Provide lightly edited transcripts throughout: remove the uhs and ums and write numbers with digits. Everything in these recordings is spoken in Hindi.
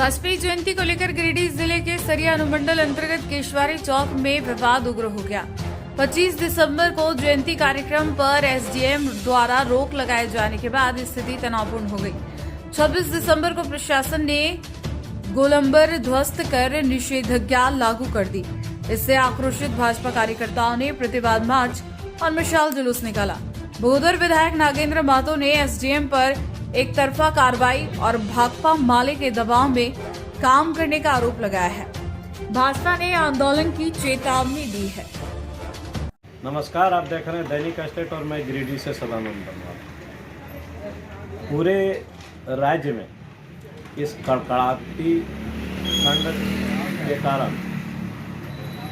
वाजपेयी जयंती को लेकर गिरिडीह जिले के सरिया अनुमंडल अंतर्गत केशवारी चौक में विवाद उग्र हो गया। 25 दिसंबर को जयंती कार्यक्रम पर एसडीएम द्वारा रोक लगाए जाने के बाद स्थिति तनावपूर्ण हो गई। 26 दिसंबर को प्रशासन ने गोलंबर ध्वस्त कर निषेधाज्ञा लागू कर दी। इससे आक्रोशित भाजपा कार्यकर्ताओं ने प्रतिवाद मार्च और मशाल जुलूस निकाला। बगोदर विधायक नागेंद्र महतो ने एसडीएम पर एक तरफा कार्रवाई और भाकपा माले के दबाव में काम करने का आरोप लगाया है। भाजपा ने आंदोलन की चेतावनी दी है। नमस्कार, आप देख रहे हैं दैनिक स्टेट और मैं गिरिडीह से सदानंद बनवाल। पूरे राज्य में इस कड़कड़ाती ठंड के कारण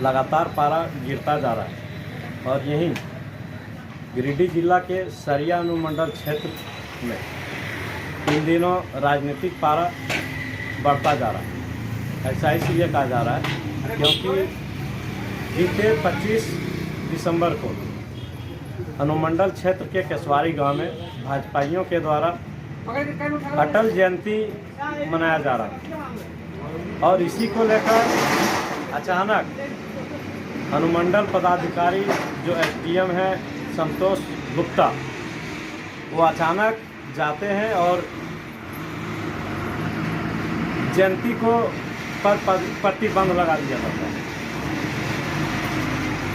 लगातार पारा गिरता जा रहा है और यहीं गिरिडीह जिला के सरिया अनुमंडल क्षेत्र में इन दिनों राजनीतिक पारा बढ़ता जा रहा है। ऐसा इसलिए कहा जा रहा है क्योंकि बीते 25 दिसंबर को अनुमंडल क्षेत्र के केशवारी गांव में भाजपाइयों के द्वारा अटल जयंती मनाया जा रहा है और इसी को लेकर अचानक अनुमंडल पदाधिकारी जो एसडीएम है संतोष गुप्ता, वो अचानक जाते हैं और जयंती को पर प्रतिबंध लगा दिया जाता है।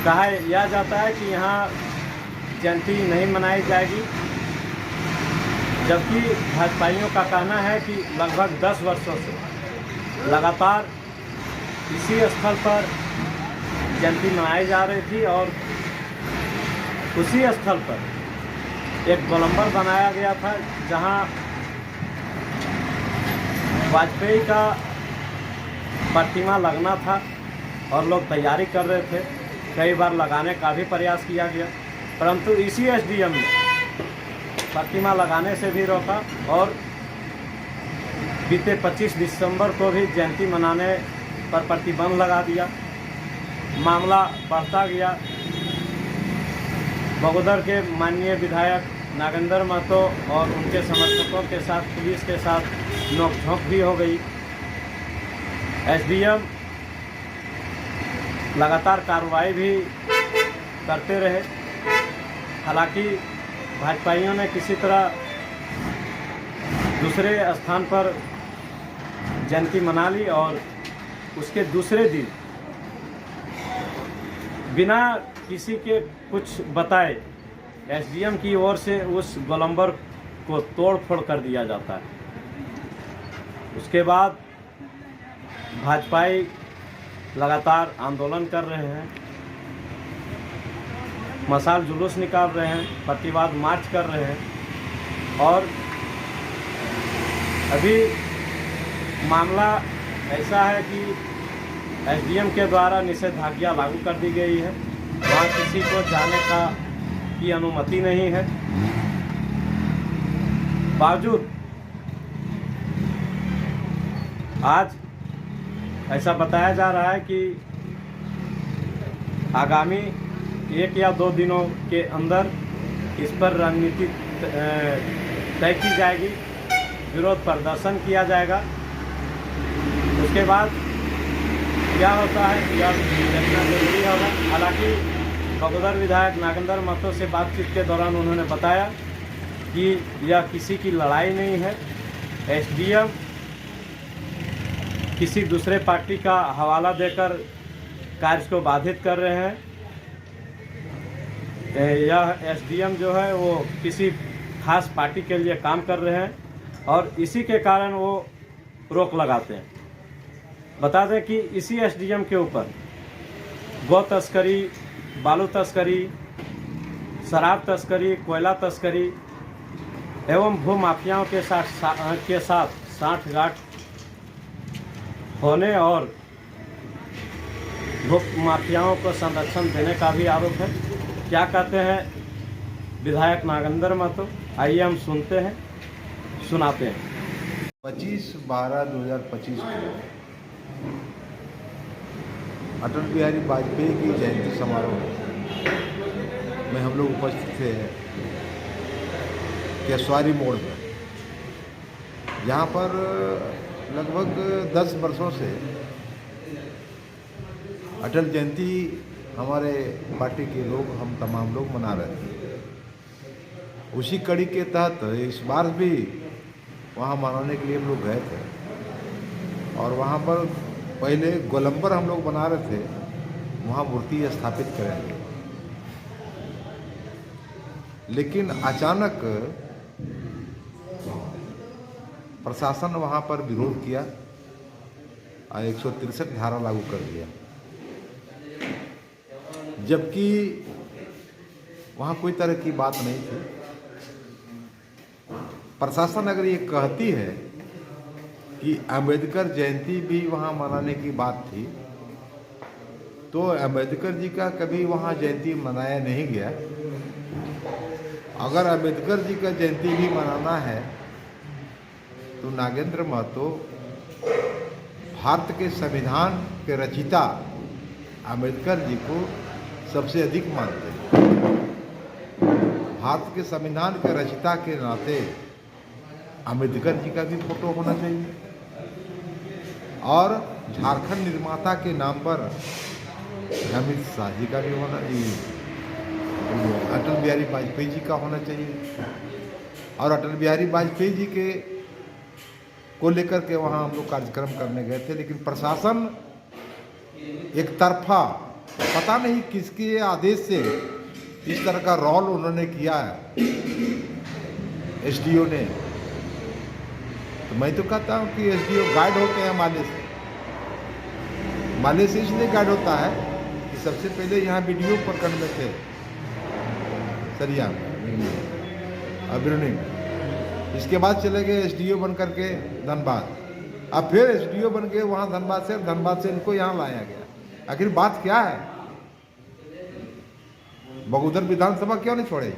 कहा यह जाता है कि यहाँ जयंती नहीं मनाई जाएगी, जबकि भाजपाइयों का कहना है कि लगभग 10 वर्षों से लगातार इसी स्थल पर जयंती मनाई जा रही थी और उसी स्थल पर एक गोलंबर बनाया गया था जहां वाजपेयी का प्रतिमा लगना था और लोग तैयारी कर रहे थे। कई बार लगाने का भी प्रयास किया गया, परंतु इसी एसडीएम ने प्रतिमा लगाने से भी रोका और बीते 25 दिसंबर को भी जयंती मनाने पर प्रतिबंध लगा दिया। मामला बढ़ता गया। बगोदर के माननीय विधायक नागेंद्र महतो और उनके समर्थकों के साथ पुलिस के साथ नोकझोंक भी हो गई। एसडीएम लगातार कार्रवाई भी करते रहे। हालांकि भाजपाइयों ने किसी तरह दूसरे स्थान पर जयंती मना ली और उसके दूसरे दिन बिना किसी के कुछ बताए एसडीएम की ओर से उस गोलंबर को तोड़ फोड़ कर दिया जाता है। उसके बाद भाजपाई लगातार आंदोलन कर रहे हैं, मशाल जुलूस निकाल रहे हैं, प्रतिवाद मार्च कर रहे हैं और अभी मामला ऐसा है कि एसडीएम के द्वारा निषेधाज्ञा लागू कर दी गई है। वहाँ किसी को जाने की अनुमति नहीं है। बावजूद आज ऐसा बताया जा रहा है कि आगामी 1 या 2 दिनों के अंदर इस पर रणनीति तय की जाएगी, विरोध प्रदर्शन किया जाएगा। उसके बाद क्या होता है यह देखना जरूरी होगा। हालांकि बगोदर विधायक नागेंद्र महतो से बातचीत के दौरान उन्होंने बताया कि यह किसी की लड़ाई नहीं है। एसडीएम किसी दूसरे पार्टी का हवाला देकर कार्य को बाधित कर रहे हैं। यह एसडीएम जो है वो किसी खास पार्टी के लिए काम कर रहे हैं और इसी के कारण वो रोक लगाते हैं। बता दें कि इसी एसडीएम के ऊपर गौ तस्करी, बालू तस्करी, शराब तस्करी, कोयला तस्करी एवं भू माफियाओं के साथ साठगांठ होने और भू माफियाओं को संरक्षण देने का भी आरोप है। क्या कहते हैं विधायक नागेंद्र महतो, आइए हम सुनते हैं, सुनाते हैं। 25/12/2025 को अटल बिहारी वाजपेयी की जयंती समारोह में हम लोग उपस्थित थे केशवारी मोड़ पर। यहाँ पर लगभग 10 वर्षों से अटल जयंती हमारे पार्टी के लोग, हम तमाम लोग मना रहे थे। उसी कड़ी के तहत इस बार भी वहाँ मनाने के लिए हम लोग गए थे और वहाँ पर पहले गोलंबर हम लोग बना रहे थे, वहाँ मूर्ति स्थापित करेंगे। लेकिन अचानक प्रशासन वहाँ पर विरोध किया और 163 धारा लागू कर दिया, जबकि वहाँ कोई तरह की बात नहीं थी। प्रशासन अगर ये कहती है कि अंबेडकर जयंती भी वहाँ मनाने की बात थी, तो अंबेडकर जी का कभी वहाँ जयंती मनाया नहीं गया। अगर अंबेडकर जी का जयंती भी मनाना है तो नागेंद्र महतो भारत के संविधान के रचयिता अंबेडकर जी को सबसे अधिक मानते हैं। भारत के संविधान के रचयिता के नाते अंबेडकर जी का भी फोटो होना चाहिए और झारखंड निर्माता के नाम पर अमित शाह जी का भी होना चाहिए, अटल बिहारी वाजपेयी जी का होना चाहिए। और अटल बिहारी वाजपेयी जी के को लेकर के वहाँ हम लोग कार्यक्रम करने गए थे, लेकिन प्रशासन एक तरफा पता नहीं किसके आदेश से इस तरह का रोल उन्होंने किया है एसडीओ ने। तो मैं तो कहता हूँ कि एसडीओ गाइड होते हैं माले से इसलिए गाइड होता है कि सबसे पहले यहाँ वीडियो प्रखंड में थे, सरिया में, अबिरनी में। इसके बाद चले गए एसडीओ बन करके धनबाद, अब फिर एसडीओ बन गए वहाँ धनबाद से इनको यहाँ लाया गया। आखिर बात क्या है? बगोदर विधानसभा क्यों नहीं छोड़े,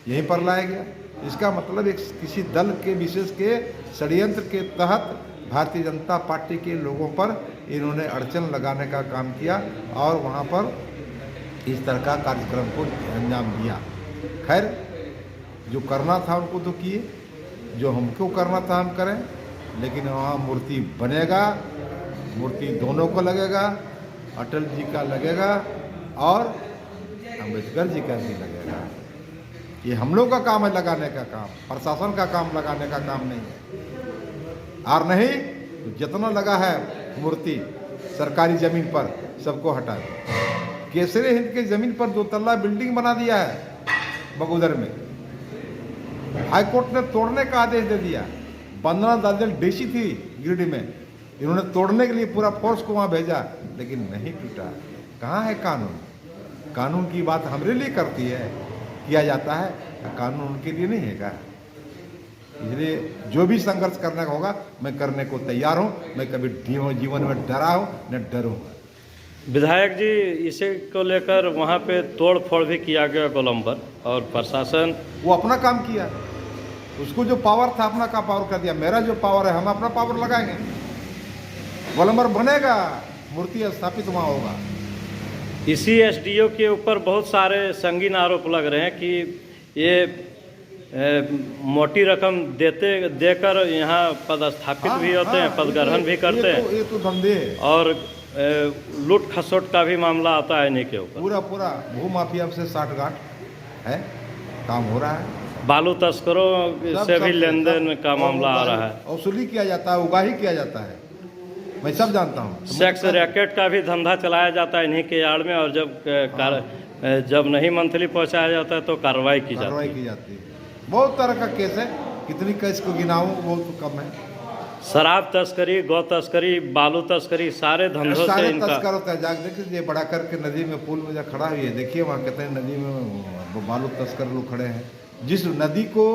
यहीं पर लाया गया। इसका मतलब एक किसी दल के विशेष के षड्यंत्र के तहत भारतीय जनता पार्टी के लोगों पर इन्होंने अड़चन लगाने का काम किया और वहाँ पर इस तरह का कार्यक्रम को अंजाम दिया। खैर, जो करना था उनको तो किए, जो हमको करना था हम करें, लेकिन वहाँ मूर्ति बनेगा, मूर्ति दोनों को लगेगा, अटल जी का लगेगा और अंबेडकर जी का भी लगेगा। ये हम लोग का काम है लगाने का काम, प्रशासन का काम लगाने का काम नहीं है। और नहीं तो जितना लगा है मूर्ति सरकारी जमीन पर सबको हटा दे। केसरी हिंद की जमीन पर 2 तल्ला बिल्डिंग बना दिया है बगोदर में, हाईकोर्ट ने तोड़ने का आदेश दे दिया। 15 दर्जन डीसी थी गिरिडीह में, इन्होंने तोड़ने के लिए पूरा फोर्स को वहाँ भेजा, लेकिन नहीं टूटा। कहाँ है कानून? कानून की बात हमारे लिए करती है, किया जाता है, कानून उनके लिए नहीं है का। इसलिए जो भी संघर्ष करना होगा मैं करने को तैयार हूँ। मैं कभी जीवन में डरा हूँ न डरूँगा। विधायक जी, इसे को लेकर वहाँ पे तोड़ फोड़ भी किया गया गोलंबर, और प्रशासन वो अपना काम किया, उसको जो पावर था अपना का पावर कर दिया। मेरा जो पावर है हम अपना पावर लगाएंगे, गोलंबर बनेगा, मूर्ति स्थापित वहाँ होगा। इसी एसडीओ के ऊपर बहुत सारे संगीन आरोप लग रहे हैं कि ये मोटी रकम देकर यहाँ पदस्थापित भी होते हैं, पदग्रहण भी करते हैं। ये तो धंधे है। और लूट खसोट का भी मामला आता है इन्हीं के ऊपर। पूरा भू माफिया से साठगांठ है, काम हो रहा है। बालू तस्करों से भी लेन देन का मामला आ रहा है, वसूली किया जाता है, उगाही किया जाता है, मैं सब जानता हूँ। सेक्स रैकेट का भी धंधा चलाया जाता है इन्हीं के यार्ड में, और जब नहीं मंथली पहुँचाया जाता है तो कार्रवाई की जाती है। बहुत तरह का केस है, कितनी केस को गिनाऊं बहुत कम है। शराब तस्करी, गौ तस्करी, बालू तस्करी, सारे धंधों से इनका तस्कर होता है। जाके देखिए बड़ा करके नदी में पुल में जब खड़ा हुई है, देखिए वहाँ कितने नदी में बालू तस्कर लोग खड़े हैं। जिस नदी को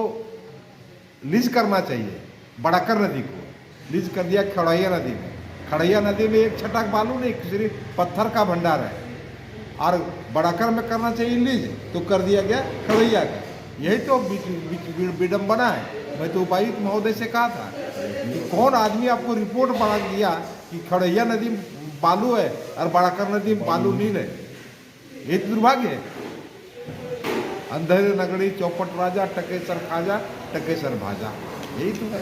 लीज करना चाहिए, बड़ाकर नदी को लीज कर दिया खड़ैया नदी में। खड़ैया नदी में एक छटाक बालू नहीं, सिर्फ पत्थर का भंडार है, और बड़ाकर में करना चाहिए लीज, तो कर दिया गया खड़ैया का। यही तो विडम्बना है। मैं तो उपायुक्त महोदय से कहा था कि कौन आदमी आपको रिपोर्ट बना दिया कि खड़ैया नदी में बालू है और बड़ाकर नदी में बालू नील है। ये दुर्भाग्य है। अंधेरे नगरी चौपट राजा, टकेसर खाजा, टकेसर भाजा, यही तो है।